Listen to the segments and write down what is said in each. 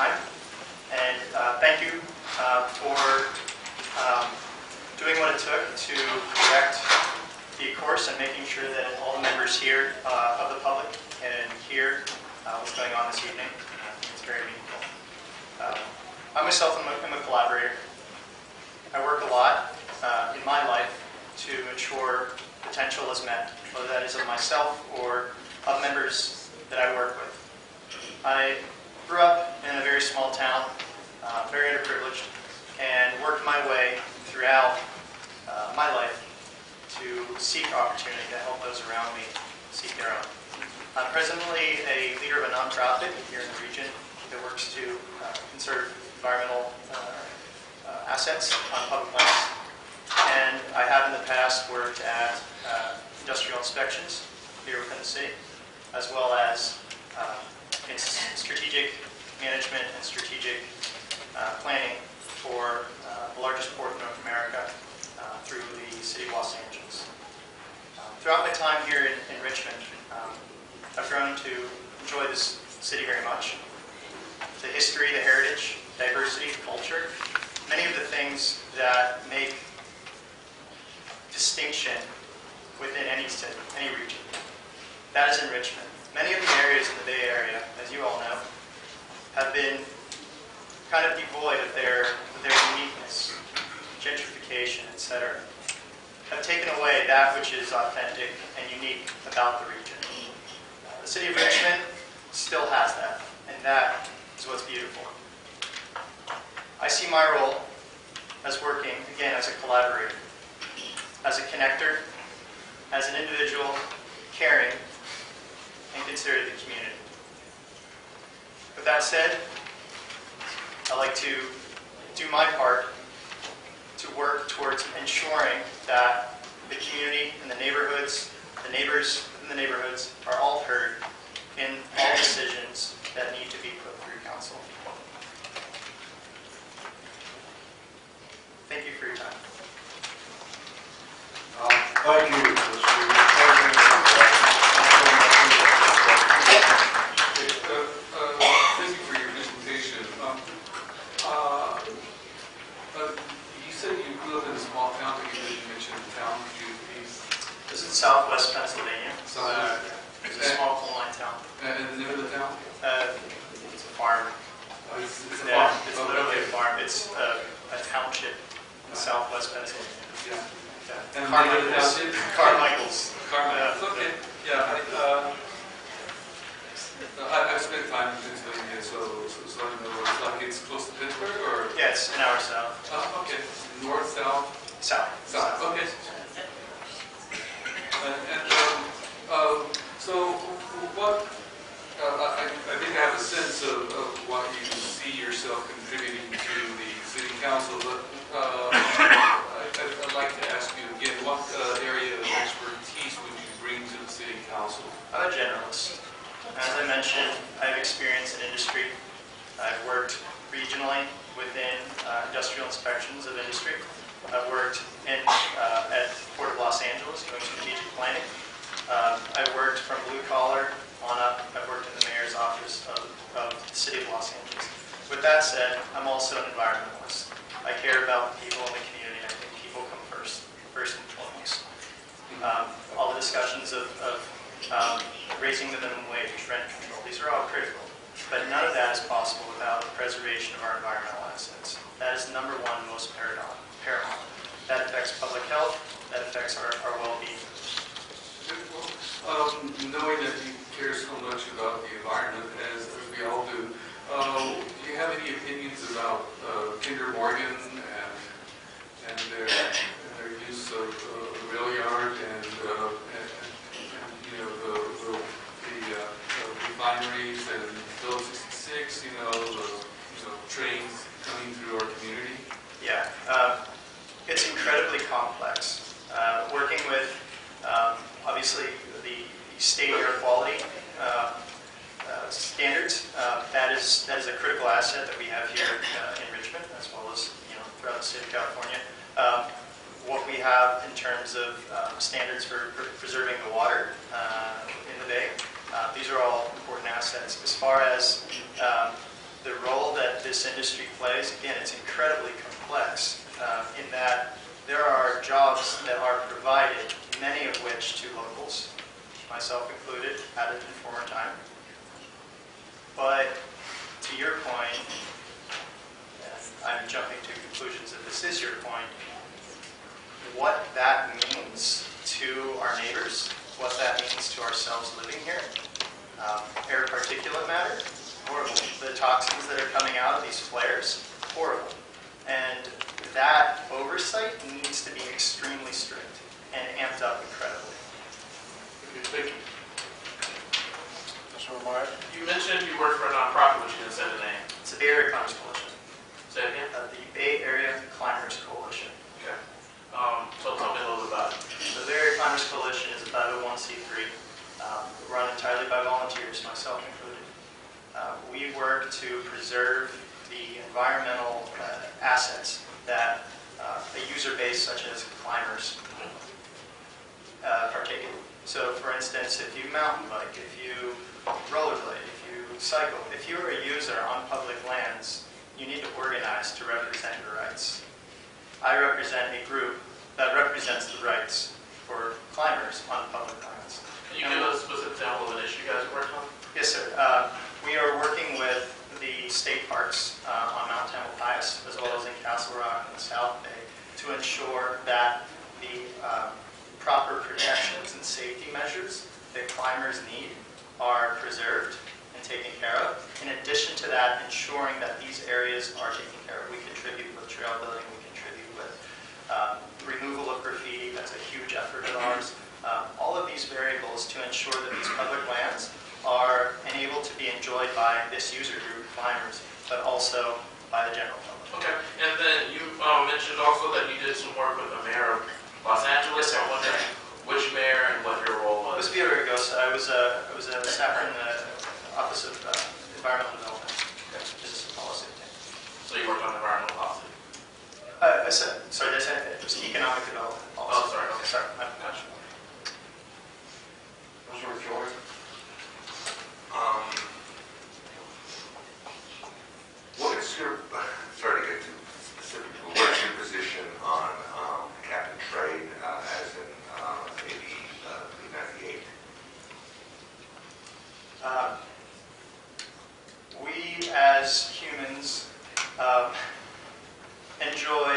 time. And thank you for doing what it took to correct the course and making sure that all the members here of the public can hear what's going on this evening. I think it's very meaningful. I myself am a collaborator. I work a lot in my life to ensure potential is met, whether that is of myself or of members that I work with. I grew up in a very small town, very underprivileged, and worked my way throughout my life to seek opportunity to help those around me seek their own. I'm presently a leader of a nonprofit here in the region that works to conserve environmental assets on public lands. And I have in the past worked at industrial inspections here within the city, as well as in strategic management and strategic planning for the largest port in North America through the city of Los Angeles. Throughout my time here in Richmond, I've grown to enjoy this city very much. The history, the heritage, diversity, the culture, many of the things that make distinction within any city, any region. That is in Richmond. Many of the areas in the Bay Area, as you all know, have been kind of devoid of their uniqueness, gentrification, etc. Have taken away that which is authentic and unique about the region. The city of Richmond still has that, and that is what's beautiful. I see my role as working, again, as a collaborator, as a connector, as an individual, caring, and consider the community. With that said, I'd like to do my part to work towards ensuring that the community and the neighborhoods, the neighbors within the neighborhoods are all heard in all decisions that need to be put through council. Thank you for your time. Thank you, Thank you for your presentation. You said you grew up in a small town, but you didn't mention the town. Could you please? This is Southwest Pennsylvania. Southwest. It's a small coal mine town. And the name of the town? It's a farm. It's a Yeah, farm. it's literally a farm. It's a township in Southwest Pennsylvania. Yeah. Yeah. And Carmichael's. Carmichael's. Okay. Yeah. I've spent time in Pennsylvania, so I know it's like it's close to Pittsburgh, or? Yeah, it's an hour south. Okay. North, south? South. South. Okay. So what? I think I have a sense of what you see yourself contributing to the city council, but I'd like to ask you again, what area of expertise would you bring to the city council? I'm a generalist. As I mentioned, I have experience in industry. I've worked regionally within industrial inspections of industry. I've worked at the Port of Los Angeles doing strategic planning. I've worked from blue collar on up. I've worked in the mayor's office of the city of Los Angeles. With that said, I'm also an environmentalist. I care about the people in the community. I think people come first and foremost. All the discussions of raising the minimum wage, rent control, these are all critical. But none of that is possible without the preservation of our environmental assets. That is number one, most paramount. That affects public health. That affects our well-being. Knowing that you care so much about the environment, as we all do you have any opinions about Kinder Morgan and their use of the rail yard and you know the refineries and Phillips 66, the trains coming through our community? Yeah, it's incredibly complex. Working with obviously the state air quality standards, that is a critical asset that we have here in Richmond, as well as throughout the state of California. What we have in terms of standards for preserving the water in the bay, these are all important assets. As far as the role this industry plays, again, it's incredibly complex in that there are jobs that are provided, many of which to locals, myself included, at it in former time. But to your point, and I'm jumping to conclusions that this is your point, what that means to our neighbors, what that means to ourselves living here, air particulate matter, horrible. The toxins that are coming out of these flares, horrible. And that oversight needs to be extremely strict and amped up incredibly. Thank you. Mr. Meyer? You mentioned you work for a nonprofit, which you didn't say the name. It's the Bay Area Climbers Coalition. Say it again? The Bay Area Climbers Coalition. Okay. So tell me a little bit about it. The Bay Area Climbers Coalition is a 501c3 run entirely by volunteers, myself included. We work to preserve the environmental assets that a user base such as climbers partake in. So for instance, if you mountain bike, if you rollerblade, if you cycle, if you're a user on public lands, you need to organize to represent your rights. I represent a group that represents the rights for climbers on public lands. Can you give us a specific example of an issue you guys are working on? Yes, sir. We are working with the state parks on Mount Tamalpais, as well as in Castle Rock and the South Bay, to ensure that the proper protections and safety measures that climbers need are preserved and taken care of. In addition to that, ensuring that these areas are taken care of. We contribute with trail building, we contribute with removal of graffiti. That's a huge effort of ours. All of these variables to ensure that these public lands are enabled to be enjoyed by this user group, climbers, but also by the general public. Okay. And then you mentioned also that you did some work with the mayor of Los Angeles. I wonder which mayor and what your role It was was. Peter Gosney. I was a staffer in the Office of Environmental Development, Business and Policy. So you worked on environmental policy. Sorry, did I say it was economic development policy? Oh, sorry. Okay. Sorry. Gotcha. Mr. Joy? What is your, sorry to get too specific, but what is your position on cap and trade as in AB 398? We as humans enjoy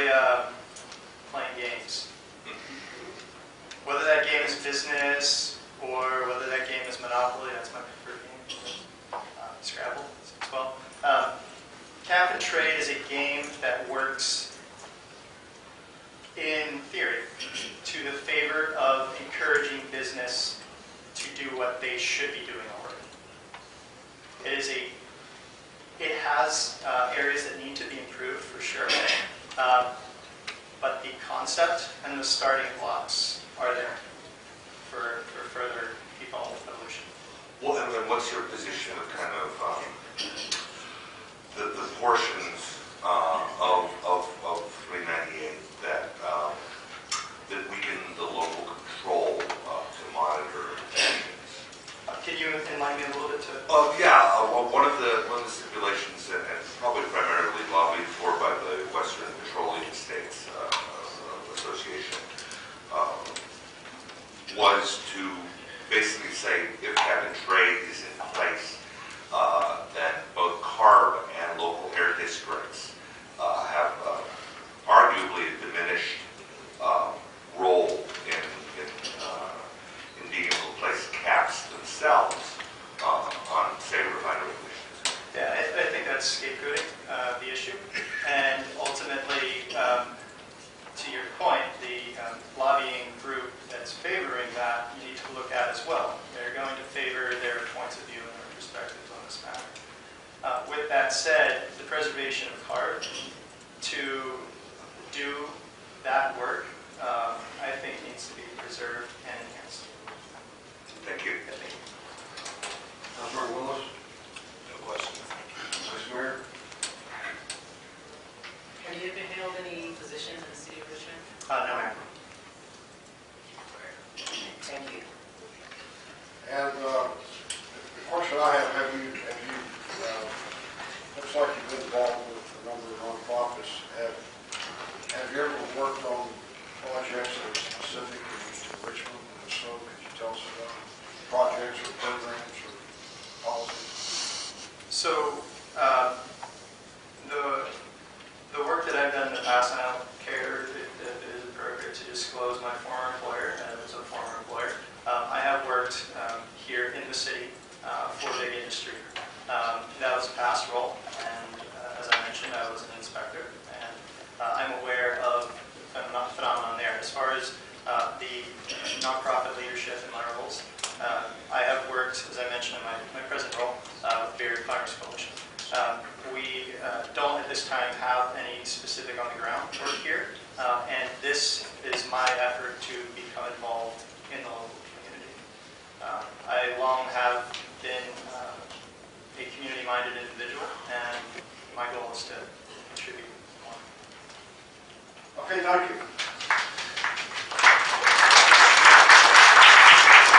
playing games. Whether that game is business or whether that game is Monopoly, that's my preferred game. Scrabble as well. Cap and trade is a game that works in theory to the favor of encouraging business to do what they should be doing already. It has areas that need to be improved for sure, but the concept and the starting blocks are there for further evolution. Well, and then what's your position of kind of the portions of 398 that weaken the local control to monitor emissions? Can you enlighten me a little bit to? Well, one of the stipulations, and probably primarily lobbied for by the Western Petroleum States Association, was to basically say if cap and trade is in place, then both CARB and local air districts have arguably a diminished role in being able to place caps themselves on, say, refinery emissions. Yeah, I think that's scapegoating the issue, and ultimately, to your point, the lobbying group that's favoring that you need to look at as well. They're going to favor their points of view and their perspectives on this matter. With that said, the preservation of CARB to do that work, I think needs to be preserved and enhanced. Thank you. I think. Councilor Willis? No question. Vice Mayor? Have you ever held any positions in the city of Richmond? No, ma'am. Thank you. And the question I have you, looks like you've been involved with a number of nonprofits. Have you ever worked on projects that are specific to Richmond? And if so, could you tell us about projects or programs or policies? So, the work that I've done in the past, and I don't care if it is appropriate to disclose my former employer, and as a former employer, I have worked here in the city for big industry. That was a past role, and as I mentioned, I was an inspector, and I'm aware of the phenomenon there. As far as the nonprofit leadership in my roles, I have worked, as I mentioned in my present role, with Barrier Farmers Coalition. We don't at this time have any specific on the ground work here, and this is my effort to become involved in the local community. I long have been a community-minded individual, and my goal is to contribute more. Okay, thank you.